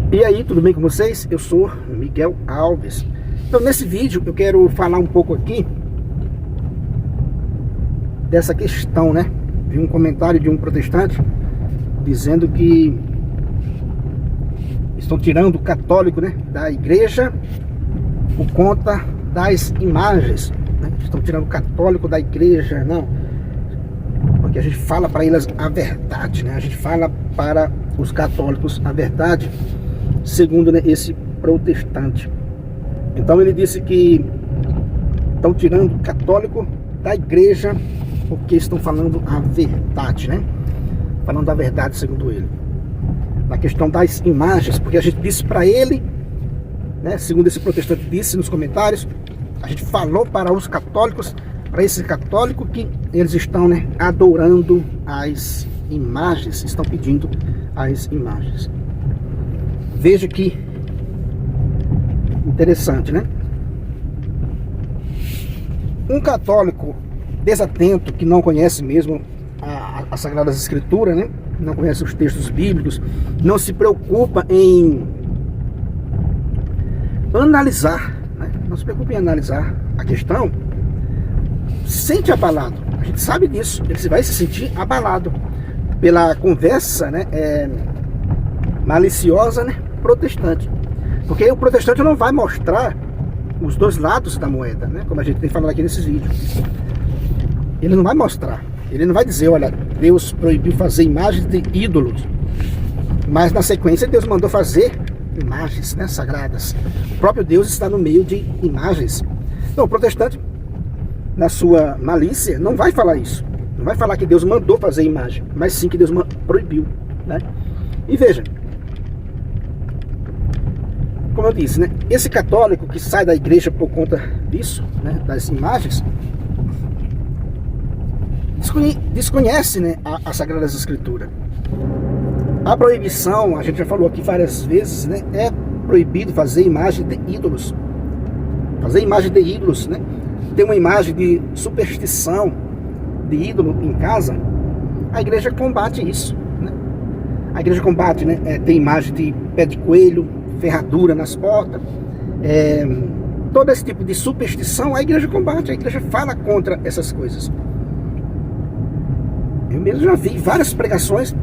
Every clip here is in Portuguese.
E aí, tudo bem com vocês? Eu sou Miguel Alves. Então, nesse vídeo eu quero falar um pouco aqui dessa questão, né? Vi um comentário de um protestante dizendo que estão tirando o católico, né, da igreja por conta das imagens, né? Estão tirando o católico da igreja, não, porque a gente fala para eles a verdade, né? A gente fala para os católicos a verdade, segundo, né, esse protestante. Então ele disse que estão tirando o católico da igreja porque estão falando a verdade, né? Falando a verdade, segundo ele, na questão das imagens, porque a gente disse para ele, né, segundo esse protestante disse nos comentários, a gente falou para os católicos, para esse católico, que eles estão, né, adorando as imagens, estão pedindo as imagens. Veja que interessante, né? Um católico desatento, que não conhece mesmo as Sagradas Escrituras, né? Não conhece os textos bíblicos, não se preocupa em analisar, né? Não se preocupa em analisar a questão, se sente abalado. A gente sabe disso, ele vai se sentir abalado pela conversa, né, maliciosa, né, protestante. Porque o protestante não vai mostrar os dois lados da moeda, né, como a gente tem falado aqui nesses vídeos. Ele não vai mostrar, ele não vai dizer, olha, Deus proibiu fazer imagens de ídolos, mas na sequência Deus mandou fazer imagens, né, sagradas. O próprio Deus está no meio de imagens. Então o protestante, na sua malícia, não vai falar isso. Não vai falar que Deus mandou fazer imagem, mas sim que Deus proibiu, né? E veja, como eu disse, né, esse católico que sai da igreja por conta disso, né, das imagens, desconhece, né, as Sagradas Escrituras. A proibição, a gente já falou aqui várias vezes, né, é proibido fazer imagem de ídolos. Fazer imagem de ídolos, né? Ter uma imagem de superstição, de ídolo em casa, a igreja combate isso, né? A igreja combate, né? Tem imagem de pé de coelho, ferradura nas portas, todo esse tipo de superstição, a igreja combate, a igreja fala contra essas coisas. Eu mesmo já vi várias pregações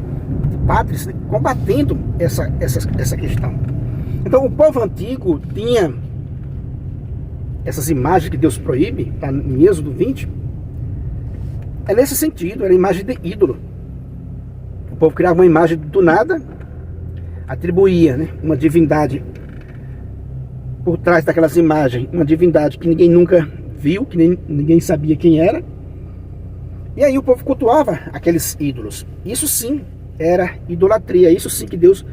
de padres, né, combatendo essa questão. Então o povo antigo tinha essas imagens que Deus proíbe, tá em Êxodo 20, é nesse sentido, era imagem de ídolo. O povo criava uma imagem do nada, atribuía, né, uma divindade por trás daquelas imagens, uma divindade que ninguém nunca viu, que ninguém sabia quem era, e aí o povo cultuava aqueles ídolos. Isso sim era idolatria, isso sim que Deus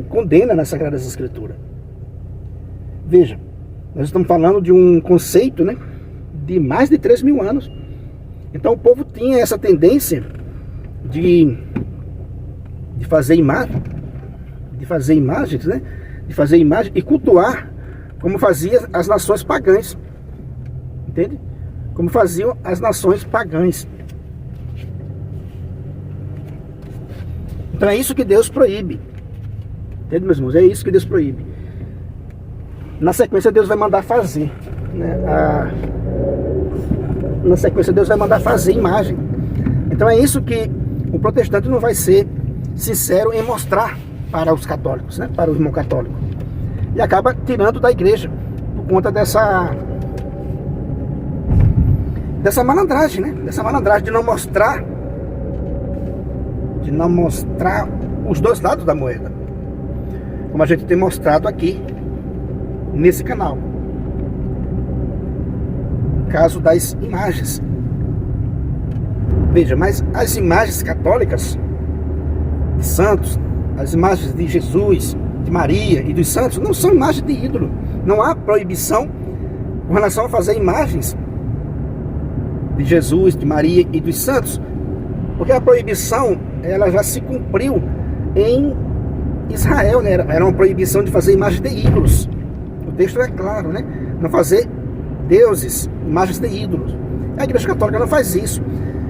condena nas Sagradas Escrituras. Veja, nós estamos falando de um conceito, né, de mais de 3.000 anos. Então o povo tinha essa tendência de fazer imagens, né, de fazer imagem e cultuar como faziam as nações pagãs, entende? Como faziam as nações pagãs. Então é isso que Deus proíbe, entende, meus irmãos? É isso que Deus proíbe. Na sequência Deus vai mandar fazer, né? Na sequência Deus vai mandar fazer imagem. Então é isso que o protestante não vai ser sincero em mostrar para os católicos, né? Para o irmão católico. E acaba tirando da igreja por conta dessa malandragem, né? Dessa malandragem de não mostrar os dois lados da moeda, como a gente tem mostrado aqui nesse canal. Caso das imagens. Veja, mas as imagens católicas de santos, as imagens de Jesus, de Maria e dos santos, não são imagens de ídolo. Não há proibição com relação a fazer imagens de Jesus, de Maria e dos santos, porque a proibição, ela já se cumpriu em Israel, né? Era uma proibição de fazer imagens de ídolos. O texto é claro, né? Não fazer deuses, imagens de ídolos. A igreja católica não faz isso.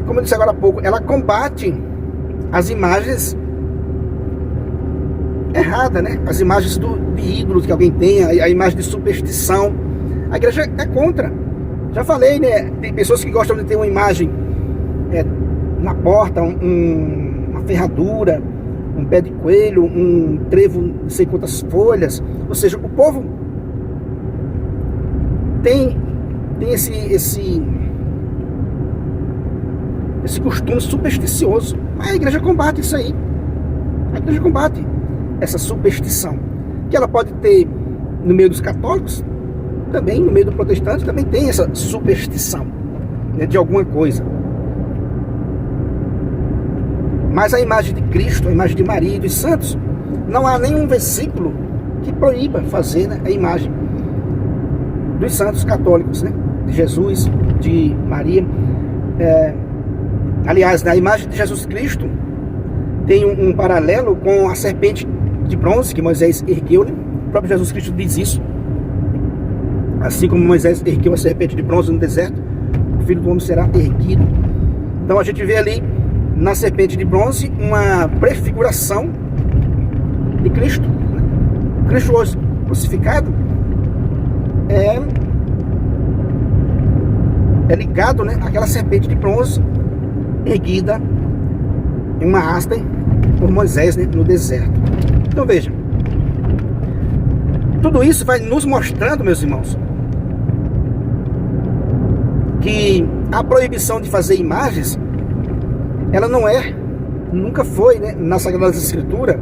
Como eu disse agora há pouco, ela combate as imagens errada, né? As imagens de ídolos que alguém tem, a imagem de superstição. A igreja é contra. Já falei, né? Tem pessoas que gostam de ter uma imagem na porta, uma ferradura, um pé de coelho, um trevo não sei quantas folhas. Ou seja, o povo tem esse costume supersticioso. Mas a igreja combate isso aí. A igreja combate essa superstição, que ela pode ter no meio dos católicos, também no meio do protestante, também tem essa superstição, né, de alguma coisa. Mas a imagem de Cristo, a imagem de Maria e dos santos, não há nenhum versículo que proíba fazer, né, a imagem dos santos católicos, né, de Jesus, de Maria. Aliás, na imagem de Jesus Cristo tem um paralelo com a serpente de bronze que Moisés ergueu, né? O próprio Jesus Cristo diz isso. Assim como Moisés ergueu a serpente de bronze no deserto, o Filho do Homem será erguido. Então a gente vê ali na serpente de bronze uma prefiguração de Cristo, né? Cristo hoje crucificado é ligado, né, àquela serpente de bronze erguida em uma haste por Moisés, né, no deserto. Então veja, tudo isso vai nos mostrando, meus irmãos, que a proibição de fazer imagens, ela nunca foi, né, na Sagrada Escritura,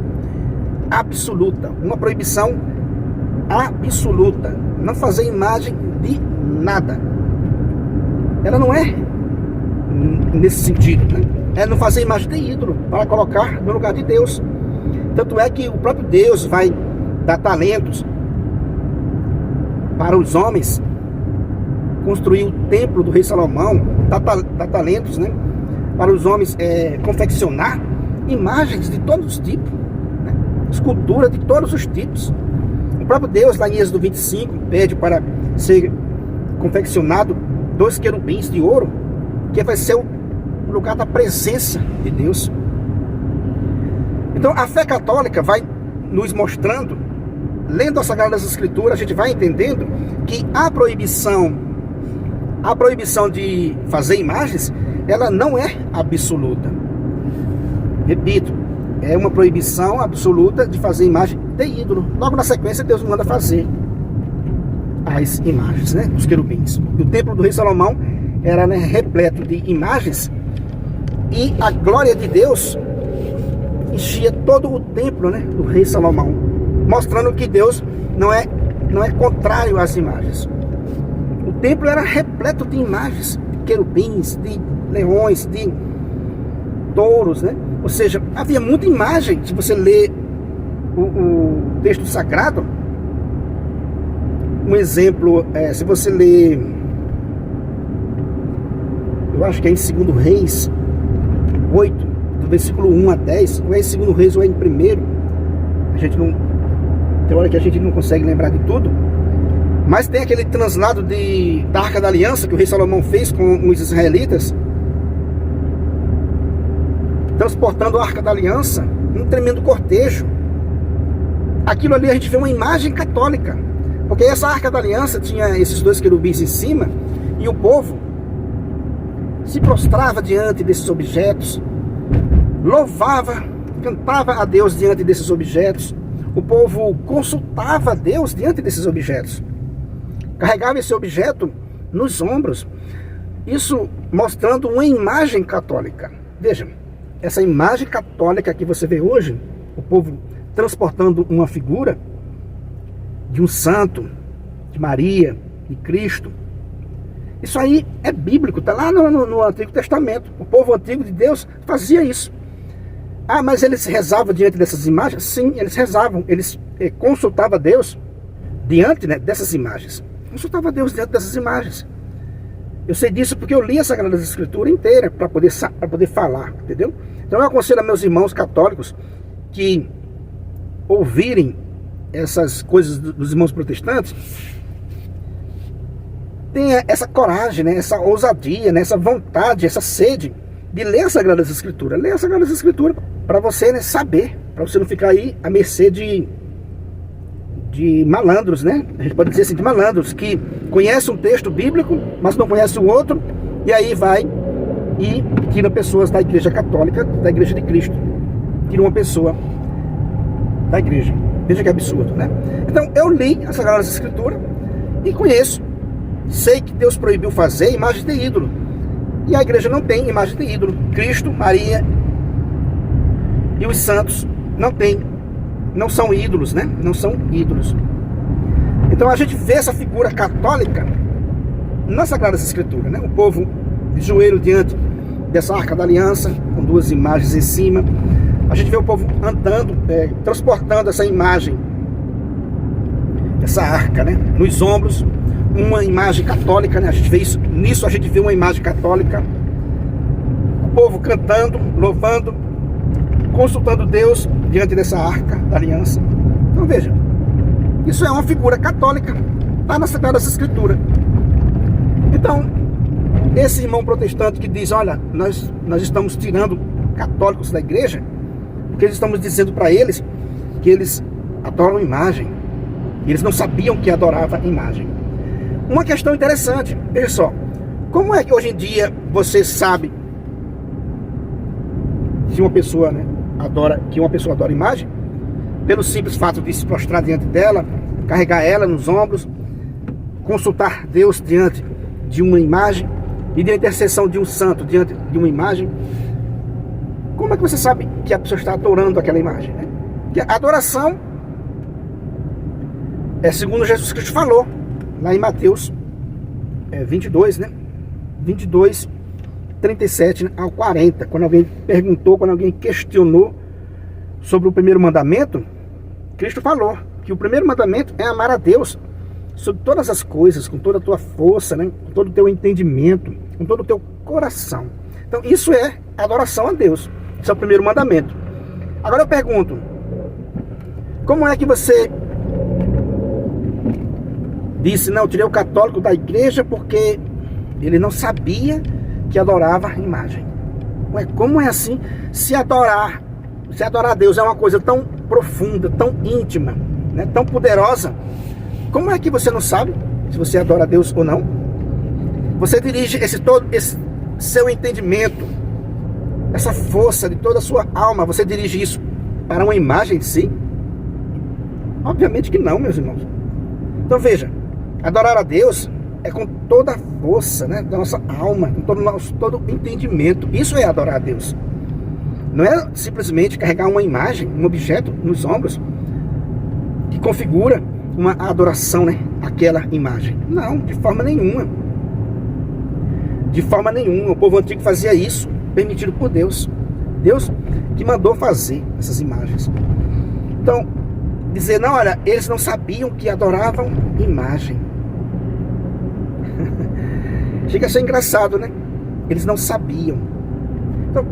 absoluta. Uma proibição absoluta. Não fazer imagem de nada. Ela não é nesse sentido, né? É não fazer imagem de ídolo para colocar no lugar de Deus. Tanto é que o próprio Deus vai dar talentos para os homens construir o templo do rei Salomão, dá talentos, né, para os homens confeccionar imagens de todos os tipos, né, escultura de todos os tipos. O próprio Deus, lá em Êxodo 25, pede para ser confeccionado 2 querubins de ouro, que vai ser o lugar da presença de Deus. Então a fé católica vai nos mostrando, lendo as Sagradas Escrituras, a gente vai entendendo que a proibição de fazer imagens, ela não é absoluta. Repito, é uma proibição absoluta de fazer imagem de ídolo. Logo na sequência Deus manda fazer as imagens, né, dos querubins. O templo do rei Salomão era, né, repleto de imagens, e a glória de Deus enchia todo o templo, né, do rei Salomão, mostrando que Deus não é contrário às imagens. O templo era repleto de imagens, de querubins, de leões, de touros, né? Ou seja, havia muita imagem. Se você ler o texto sagrado, um exemplo, se você ler, eu acho que é em 2 Reis 8, do versículo 1 a 10, ou é em 2 Reis ou é em 1º, a gente não, tem hora que a gente não consegue lembrar de tudo, mas tem aquele translado da Arca da Aliança que o rei Salomão fez com os israelitas, transportando a Arca da Aliança, um tremendo cortejo. Aquilo ali a gente vê uma imagem católica, porque essa Arca da Aliança tinha esses 2 querubins em cima, e o povo se prostrava diante desses objetos, louvava, cantava a Deus diante desses objetos. O povo consultava a Deus diante desses objetos, carregava esse objeto nos ombros, isso mostrando uma imagem católica. Veja, essa imagem católica que você vê hoje, o povo transportando uma figura de um santo, de Maria, de Cristo, isso aí é bíblico, está lá no Antigo Testamento. O povo antigo de Deus fazia isso. Ah, mas eles rezavam diante dessas imagens? Sim, eles rezavam, eles consultavam a Deus diante, né, dessas imagens. Consultava a Deus diante dessas imagens. Eu sei disso porque eu li a Sagrada Escritura inteira para poder falar, entendeu? Então eu aconselho a meus irmãos católicos que ouvirem essas coisas dos irmãos protestantes, tenha essa coragem, né, essa ousadia, né, essa vontade, essa sede de ler as Sagradas Escrituras. Ler as Sagradas Escrituras para você, né, saber para você não ficar aí à mercê de malandros, né? A gente pode dizer assim, de malandros, que conhece um texto bíblico, mas não conhece o outro, e aí vai e tira pessoas da igreja católica, da igreja de Cristo. Tira uma pessoa da igreja. Veja que absurdo, né? Então, eu li as Sagradas Escrituras e conheço. Sei que Deus proibiu fazer imagem de ídolo. E a igreja não tem imagem de ídolo. Cristo, Maria e os santos não tem. Não são ídolos, né? Não são ídolos. Então a gente vê essa figura católica nas Sagradas Escrituras, né? O povo de joelho diante dessa Arca da Aliança, com duas imagens em cima. A gente vê o povo andando, transportando essa imagem, essa arca, né? Nos ombros, uma imagem católica, né? A gente vê isso, nisso a gente vê uma imagem católica. O povo cantando, louvando, consultando Deus diante dessa Arca da Aliança. Então veja, isso é uma figura católica, está nas Sagradas Escrituras. Então, esse irmão protestante que diz, olha, nós estamos tirando católicos da igreja, porque estamos dizendo para eles que eles adoram imagem, e eles não sabiam que adorava imagem. Uma questão interessante, veja só, como é que hoje em dia você sabe se uma pessoa, né, uma pessoa adora imagem? Pelo simples fato de se prostrar diante dela, carregar ela nos ombros, consultar Deus diante de uma imagem e de intercessão de um santo diante de uma imagem. Como é que você sabe que a pessoa está adorando aquela imagem, né? Que a adoração é segundo Jesus Cristo falou lá em Mateus 22, né? 22, 37 ao 40, quando alguém perguntou, quando alguém questionou sobre o primeiro mandamento, Cristo falou que o primeiro mandamento é amar a Deus sobre todas as coisas, com toda a tua força, né? Com todo o teu entendimento, com todo o teu coração. Então isso é adoração a Deus. Esse é o primeiro mandamento. Agora eu pergunto, como é que você disse, não, eu tirei o católico da igreja porque ele não sabia que adorava imagem? Ué, como é assim? Se adorar a Deus é uma coisa tão profunda, tão íntima, né, tão poderosa, como é que você não sabe se você adora a Deus ou não? Você dirige esse seu entendimento, essa força de toda a sua alma, você dirige isso para uma imagem de si? Obviamente que não, meus irmãos. Então veja, adorar a Deus é com toda a força, né, da nossa alma, com todo o entendimento. Isso é adorar a Deus. Não é simplesmente carregar uma imagem, um objeto nos ombros que configura uma adoração, né, àquela imagem. Não, de forma nenhuma. De forma nenhuma. O povo antigo fazia isso, permitido por Deus. Deus que mandou fazer essas imagens. Então, dizer, não, olha, eles não sabiam que adoravam imagem. Chega a ser engraçado, né? Eles não sabiam. Então,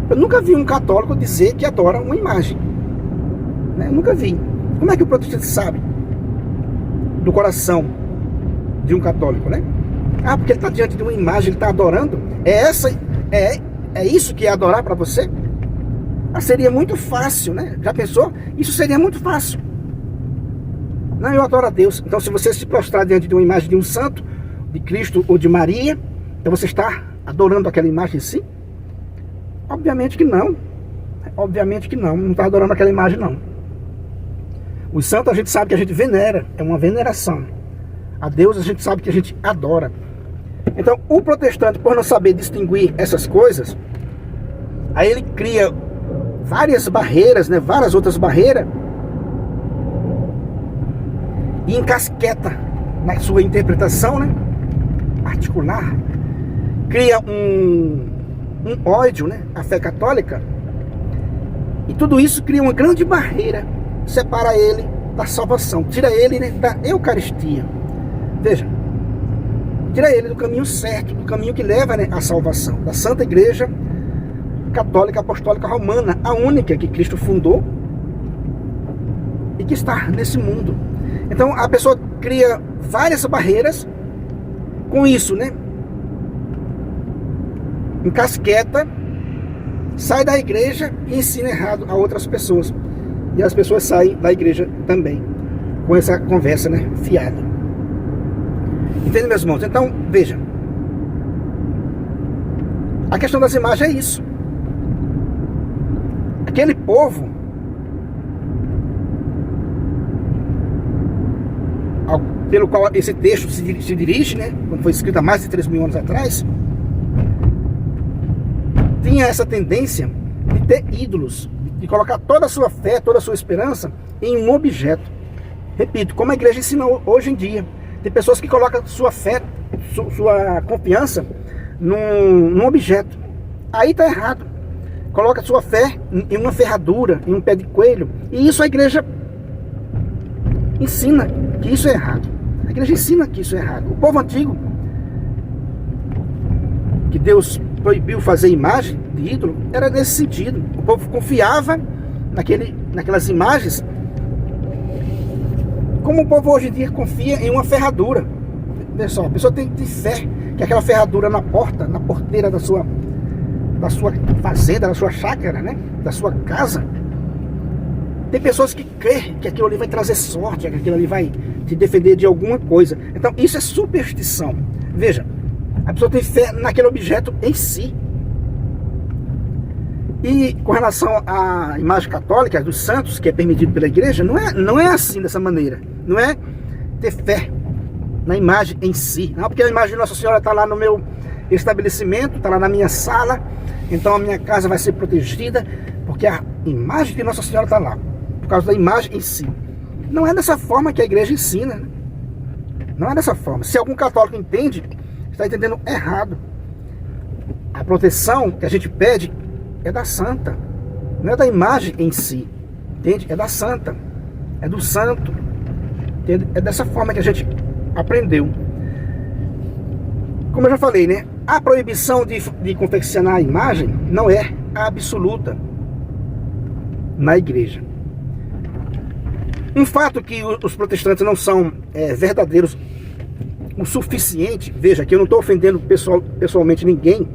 eu nunca vi um católico dizer que adora uma imagem, né? Eu nunca vi. Como é que o protestante sabe do coração de um católico, né? Ah, porque ele está diante de uma imagem, ele está adorando. É isso que é adorar para você? Ah, seria muito fácil, né? Já pensou? Isso seria muito fácil. Não, eu adoro a Deus. Então, se você se prostrar diante de uma imagem de um santo, de Cristo ou de Maria, então você está adorando aquela imagem em si? Obviamente que não. Obviamente que não. Não está adorando aquela imagem, não. Os santos a gente sabe que a gente venera. É uma veneração. A Deus a gente sabe que a gente adora. Então, o protestante, por não saber distinguir essas coisas, aí ele cria várias barreiras, né? Várias outras barreiras, e encasqueta na sua interpretação, né, particular, cria um ódio, né, à fé católica, e tudo isso cria uma grande barreira, separa ele da salvação, tira ele, né, da Eucaristia. Veja, tira ele do caminho certo, do caminho que leva, né, à salvação, da Santa Igreja Católica Apostólica Romana, a única que Cristo fundou e que está nesse mundo. Então a pessoa cria várias barreiras com isso, né? Encasqueta, sai da igreja e ensina errado a outras pessoas. E as pessoas saem da igreja também, com essa conversa, né, fiada. Entende, meus irmãos? Então, veja, a questão das imagens é isso. Aquele povo, pelo qual esse texto se dirige, né, quando foi escrito há mais de 3.000 anos atrás, tinha essa tendência de ter ídolos, de colocar toda a sua fé, toda a sua esperança em um objeto. Repito, como a igreja ensina hoje em dia. Tem pessoas que colocam sua fé, sua confiança num objeto. Aí está errado. Coloca sua fé em uma ferradura, em um pé de coelho. E isso a igreja ensina que isso é errado. A igreja ensina que isso é errado. O povo antigo, que Deus proibiu fazer imagem de ídolo, era nesse sentido. O povo confiava naquelas imagens, como o povo hoje em dia confia em uma ferradura. Veja só, a pessoa tem fé que aquela ferradura na porta, na porteira da sua fazenda, da sua chácara, né, da sua casa. Tem pessoas que creem que aquilo ali vai trazer sorte, que aquilo ali vai te defender de alguma coisa. Então isso é superstição. Veja, a pessoa tem fé naquele objeto em si. E com relação à imagem católica dos santos, que é permitido pela igreja, não é assim, dessa maneira. Não é ter fé na imagem em si. Não, porque a imagem de Nossa Senhora está lá no meu estabelecimento, está lá na minha sala, então a minha casa vai ser protegida, porque a imagem de Nossa Senhora está lá, por causa da imagem em si. Não é dessa forma que a igreja ensina, né? Não é dessa forma. Se algum católico entende, está entendendo errado. A proteção que a gente pede é da santa, não é da imagem em si, entende? É da santa, é do santo, entende? É dessa forma que a gente aprendeu. Como eu já falei, né? A proibição de confeccionar a imagem não é absoluta na igreja. Um fato que os protestantes não são verdadeiros o suficiente, veja que eu não estou ofendendo pessoalmente ninguém,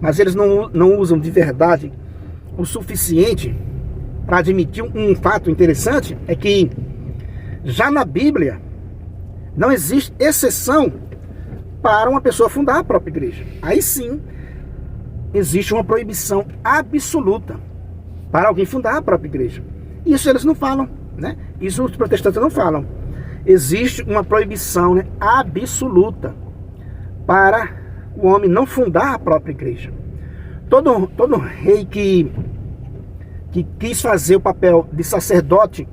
mas eles não usam de verdade o suficiente para admitir um fato interessante, é que já na Bíblia não existe exceção para uma pessoa fundar a própria igreja. Aí sim existe uma proibição absoluta para alguém fundar a própria igreja. Isso eles não falam, né? Isso os protestantes não falam. Existe uma proibição, né, absoluta para o homem não fundar a própria igreja. Todo rei que quis fazer o papel de sacerdote,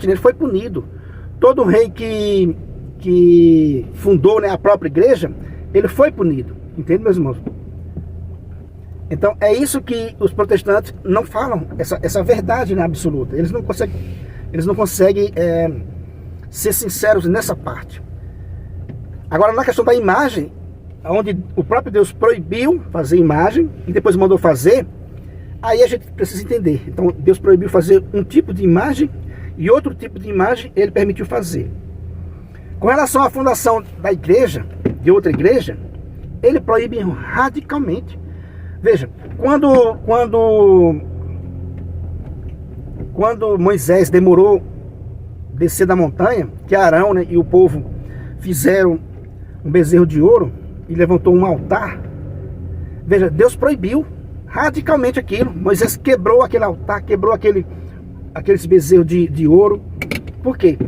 né, ele foi punido. Todo rei que fundou, né, a própria igreja, ele foi punido. Entende, meus irmãos? Então é isso que os protestantes não falam, essa verdade, né, absoluta. Eles não conseguem ser sinceros nessa parte. Agora, na questão da imagem, onde o próprio Deus proibiu fazer imagem e depois mandou fazer, aí a gente precisa entender. Então Deus proibiu fazer um tipo de imagem e outro tipo de imagem ele permitiu fazer. Com relação à fundação da igreja, de outra igreja, ele proíbe radicalmente. Veja, quando Moisés demorou descer da montanha, que Arão, né, e o povo fizeram um bezerro de ouro e levantou um altar, veja, Deus proibiu radicalmente aquilo. Moisés quebrou aquele altar, quebrou aqueles bezerros de ouro. Por quê?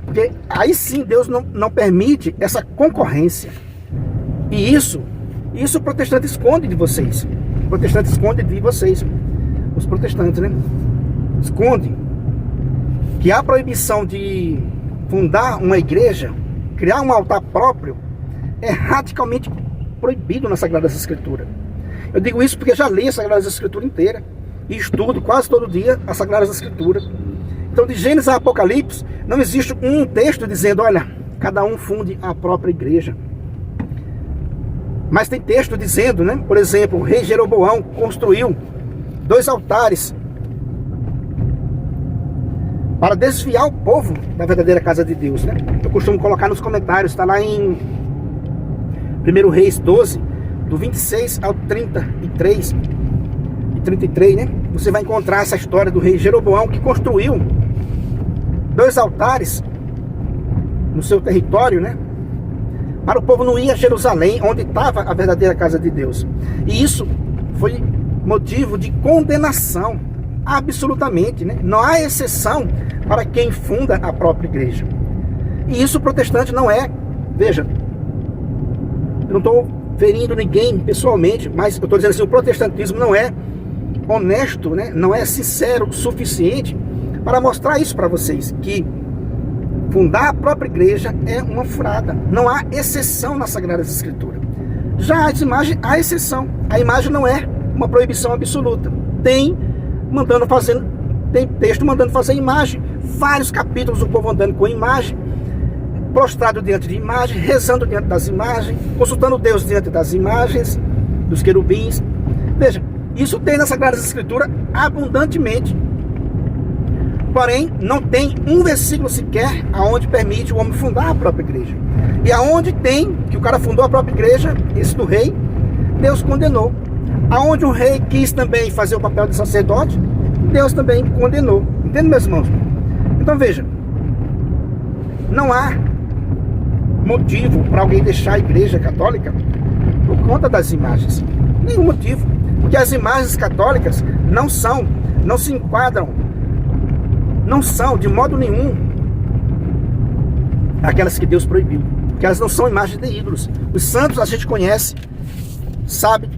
Porque aí sim Deus não permite essa concorrência. E isso o protestante esconde de vocês. O protestante esconde de vocês. Os protestantes, né? Esconde que a proibição de fundar uma igreja, criar um altar próprio, é radicalmente proibido na Sagrada Escritura. Eu digo isso porque já li a Sagrada Escritura inteira e estudo quase todo dia a Sagrada Escritura. Então, de Gênesis a Apocalipse, não existe um texto dizendo, olha, cada um funde a própria igreja. Mas tem texto dizendo, né? Por exemplo, o rei Jeroboão construiu 2 altares para desviar o povo da verdadeira casa de Deus, né? Eu costumo colocar nos comentários, está lá em 1 Reis 12, do 26 ao 33, e 33, né? Você vai encontrar essa história do rei Jeroboão, que construiu 2 altares no seu território, né? Para o povo não ir a Jerusalém, onde estava a verdadeira casa de Deus. E isso foi motivo de condenação, absolutamente, né? Não há exceção para quem funda a própria igreja. E isso o protestante não é. Veja, eu não estou ferindo ninguém pessoalmente, mas eu estou dizendo assim, o protestantismo não é honesto, né? Não é sincero o suficiente para mostrar isso para vocês, que fundar a própria igreja é uma furada. Não há exceção nas Sagradas Escrituras. Já as imagens, há exceção. A imagem não é uma proibição absoluta. Tem texto mandando fazer imagem. Vários capítulos o povo andando com imagem, prostrado diante de imagem, rezando diante das imagens, consultando Deus diante das imagens, dos querubins. Veja, isso tem nas Sagradas Escrituras abundantemente. Porém, não tem um versículo sequer aonde permite o homem fundar a própria igreja. E aonde tem que o cara fundou a própria igreja, esse do rei, Deus condenou. Aonde o rei quis também fazer o papel de sacerdote, Deus também condenou. Entende, meus irmãos? Então veja, não há motivo para alguém deixar a igreja católica por conta das imagens. Nenhum motivo. Porque as imagens católicas não se enquadram, não são de modo nenhum aquelas que Deus proibiu, porque elas não são imagens de ídolos. Os santos a gente conhece, sabe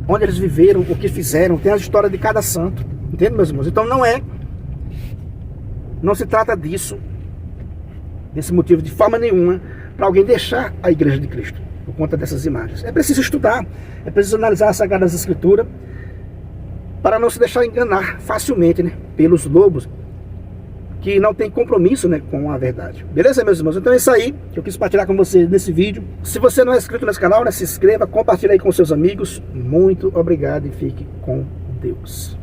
onde eles viveram, o que fizeram, tem a história de cada santo, entende, meus irmãos? Então não se trata disso, desse motivo de forma nenhuma para alguém deixar a igreja de Cristo por conta dessas imagens. É preciso estudar, é preciso analisar as Sagradas Escrituras para não se deixar enganar facilmente, né, pelos lobos que não tem compromisso, né, com a verdade. Beleza, meus irmãos? Então é isso aí que eu quis partilhar com vocês nesse vídeo. Se você não é inscrito nesse canal, né, se inscreva, compartilhe aí com seus amigos. Muito obrigado e fique com Deus.